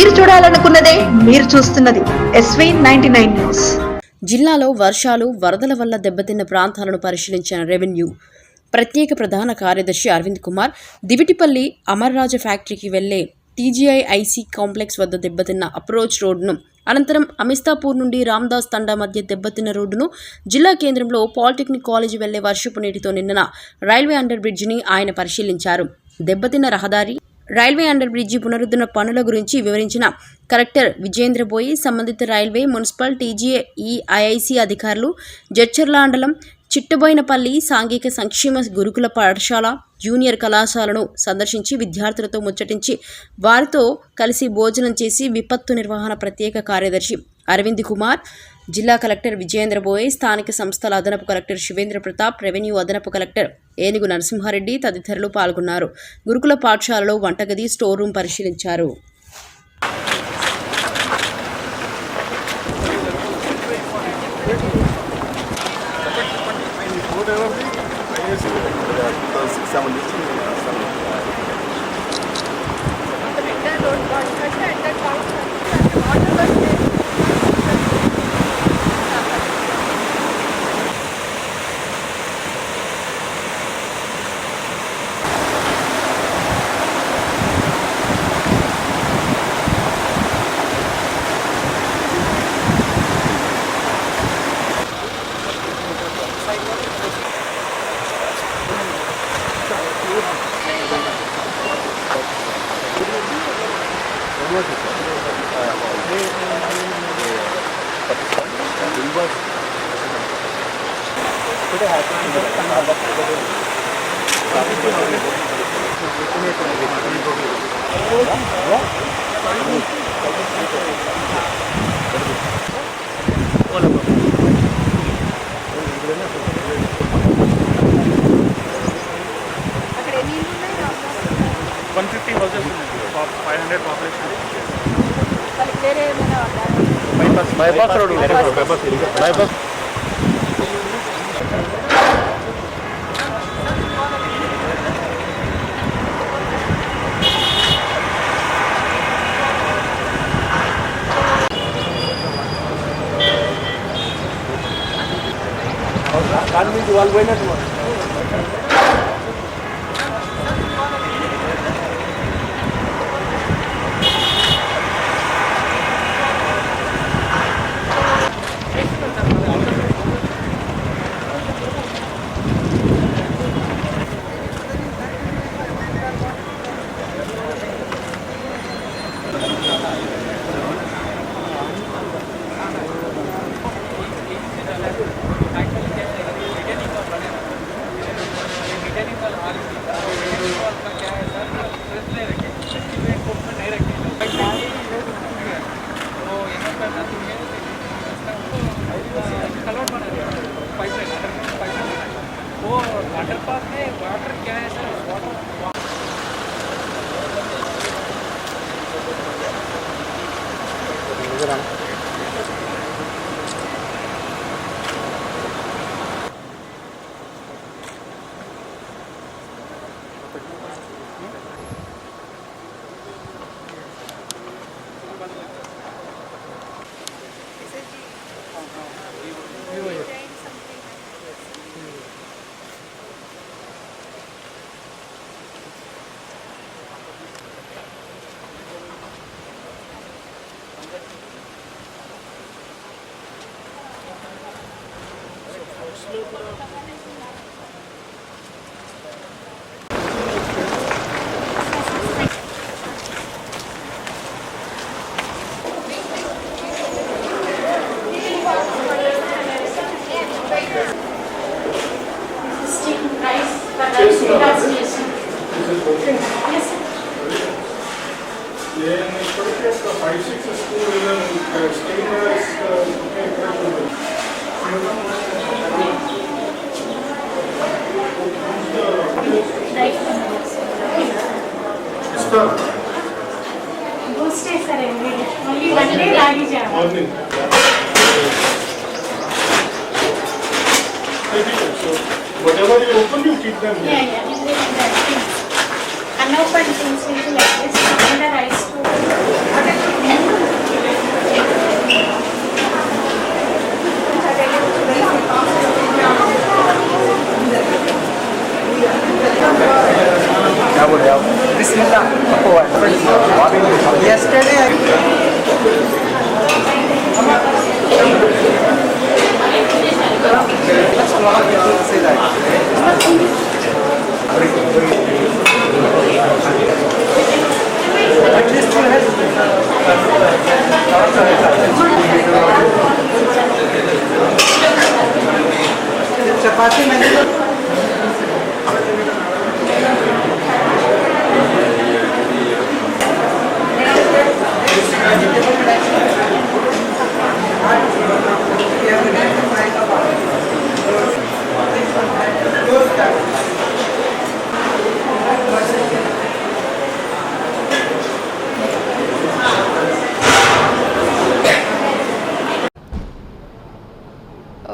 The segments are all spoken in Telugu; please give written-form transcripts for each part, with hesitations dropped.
మీరు చూడాలనుకున్నదే మీరు చూస్తున్నది SV99 న్యూస్. జిల్లాలో వర్షాలు వరదల వల్ల దెబ్బతిన్న ప్రాంతాలను పరిశీలించిన రెవెన్యూ ప్రత్యేక ప్రధాన కార్యదర్శి అరవింద్ కుమార్ దివిటిపల్లి అమర్రాజ ఫ్యాక్టరీకి వెళ్లే TGI-IC కాంప్లెక్స్ వద్ద దెబ్బతిన్న అప్రోచ్ రోడ్డును, అనంతరం అమిస్తాపూర్ నుండి రామ్దాస్ తండా మధ్య దెబ్బతిన్న రోడ్డును, జిల్లా కేంద్రంలో పాలిటెక్నిక్ కాలేజీ వెళ్లే వర్షపు నీటితో నిండిన రైల్వే అండర్ బ్రిడ్జిని ఆయన పరిశీలించారు. దెబ్బతిన్న రహదారి, రైల్వే అండర్ బ్రిడ్జి పునరుద్ధరణ పనుల గురించి వివరించిన కలెక్టర్ విజేంద్ర బోయి సంబంధిత రైల్వే, మున్సిపల్, TGI-IC అధికారులు జడ్చర్ల మండలం చిట్టబోయినపల్లి సాంఘిక సంక్షేమ గురుకుల పాఠశాల, జూనియర్ కళాశాలను సందర్శించి విద్యార్థులతో ముచ్చటించి వారితో కలిసి భోజనం చేసి విపత్తు నిర్వహణ ప్రత్యేక కార్యదర్శి అరవింద్ కుమార్, జిల్లా కలెక్టర్ విజయేంద్ర బోయ్, స్థానిక సంస్థల అదనపు కలెక్టర్ శివేంద్ర ప్రతాప్, రెవెన్యూ అదనపు కలెక్టర్ ఏనుగు నరసింహారెడ్డి తదితరులు పాల్గొన్నారు. గురుకుల పాఠశాలలో వంటగది, స్టోర్ రూమ్ పరిశీలించారు. bypass road bypass can we do all way not underpass में वाटर क्या है sir? Water only one day lagi jam. So whatever you open, you keep them here. Yeah, in the unopened things will be like this. And the rice to chapati मैंने तो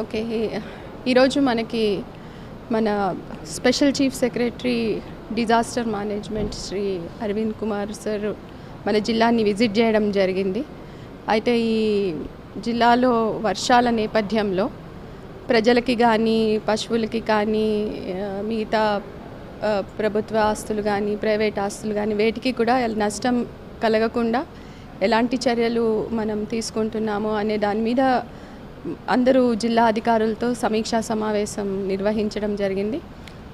ఓకే, ఈరోజు మనకి మన special chief secretary disaster management Shri Aravind Kumar sir మన జిల్లాని విజిట్ చేయడం జరిగింది. అయితే ఈ జిల్లాలో వర్షాల నేపథ్యంలో ప్రజలకి కానీ పశువులకి కానీ మిగతా ప్రభుత్వ ఆస్తులు కానీ ప్రైవేట్ ఆస్తులు కానీ వేటికి కూడా నష్టం కలగకుండా ఎలాంటి చర్యలు మనం తీసుకుంటున్నామో అనే దాని మీద అందరూ జిల్లా అధికారులతో సమీక్షా సమావేశం నిర్వహించడం జరిగింది.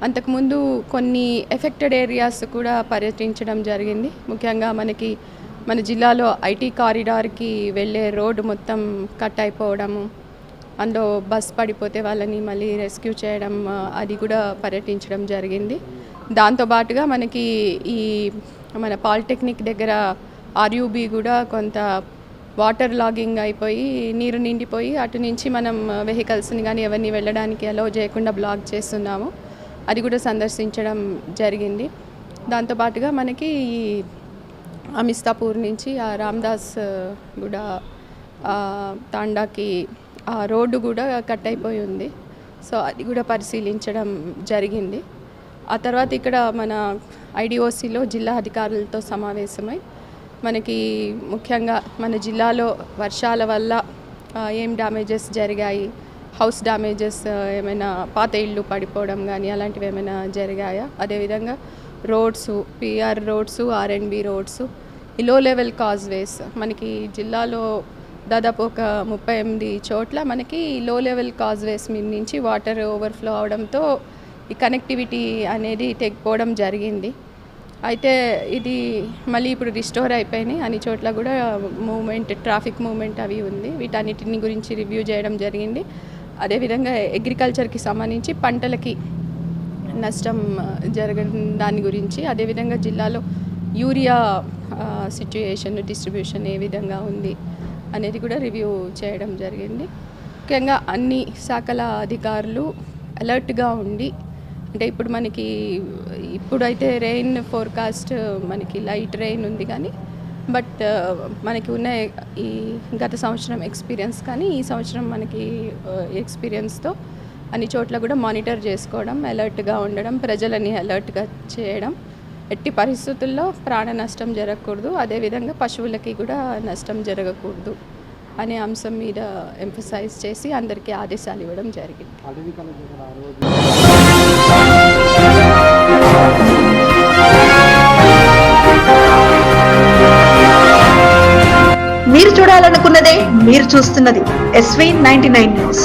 అంతకుముందు కొన్ని ఎఫెక్టెడ్ ఏరియాస్ కూడా పర్యటించడం జరిగింది. ముఖ్యంగా మన జిల్లాలో ఐటీ కారిడార్కి వెళ్ళే రోడ్డు మొత్తం కట్ అయిపోవడము, అందులో బస్ పడిపోతే వాళ్ళని మళ్ళీ రెస్క్యూ చేయడం, అది కూడా పర్యటించడం జరిగింది. దాంతోపాటుగా మనకి ఈ మన పాలిటెక్నిక్ దగ్గర ఆర్యూబీ కూడా కొంత వాటర్ లాగింగ్ అయిపోయి నీరు నిండిపోయి అటు నుంచి మనం వెహికల్స్ని కానీ ఎవరిని వెళ్ళడానికి అలౌ చేయకుండా బ్లాక్ చేస్తున్నాము. అది కూడా సందర్శించడం జరిగింది. దాంతోపాటుగా మనకి ఈ అమిస్తాపూర్ నుంచి ఆ రామ్దాస్ కూడా తాండాకి ఆ రోడ్డు కూడా కట్ అయిపోయి ఉంది. సో అది కూడా పరిశీలించడం జరిగింది. ఆ తర్వాత ఇక్కడ మన ఐడిఓసిలో జిల్లా అధికారులతో సమావేశమై మనకి ముఖ్యంగా మన జిల్లాలో వర్షాల వల్ల ఏం డ్యామేజెస్ జరిగాయి, హౌస్ డ్యామేజెస్ ఏమైనా పాత ఇళ్ళు పడిపోవడం కానీ అలాంటివి ఏమైనా జరిగాయా, అదేవిధంగా రోడ్స్ పిఆర్ రోడ్స్ ఆర్ఎండ్బి రోడ్స్ ఈ లో లెవెల్ కాజ్వేస్ మనకి జిల్లాలో దాదాపు ఒక 38 చోట్ల మనకి లో లెవెల్ కాజ్వేస్ మీద నుంచి వాటర్ ఓవర్ఫ్లో అవడంతో ఈ కనెక్టివిటీ అనేది తెగిపోవడం జరిగింది. అయితే ఇది మళ్ళీ ఇప్పుడు రిస్టోర్ అయిపోయినాయి. అన్ని చోట్ల కూడా ట్రాఫిక్ మూవ్మెంట్ అవి ఉంది. వీటన్నిటిని గురించి రివ్యూ చేయడం జరిగింది. అదేవిధంగా అగ్రికల్చర్కి సంబంధించి పంటలకి నష్టం జరగడం దాని గురించి, అదేవిధంగా జిల్లాలో యూరియా సిచ్యుయేషన్ డిస్ట్రిబ్యూషన్ ఏ విధంగా ఉంది అనేది కూడా రివ్యూ చేయడం జరిగింది. ముఖ్యంగా అన్ని శాఖల అధికారులు అలర్ట్గా ఉండి, అంటే ఇప్పుడు మనకి ఇప్పుడైతే రెయిన్ ఫోర్కాస్ట్ మనకి లైట్ రెయిన్ ఉంది కానీ బట్ మనకి ఉన్న ఈ గత సంవత్సరం ఎక్స్పీరియన్స్ కానీ ఈ సంవత్సరం మనకి ఎక్స్పీరియన్స్తో అన్ని చోట్ల కూడా మానిటర్ చేసుకోవడం, అలర్ట్గా ఉండడం, ప్రజలని అలర్ట్గా చేయడం, ఎట్టి పరిస్థితుల్లో ప్రాణ నష్టం జరగకూడదు, అదేవిధంగా పశువులకి కూడా నష్టం జరగకూడదు అనే అంశం మీద ఎంఫసైజ్ చేసి అందరికీ ఆదేశాలు ఇవ్వడం జరిగింది. మీరు చూడాలనుకున్నదే మీరు చూస్తున్నది SV 99 న్యూస్.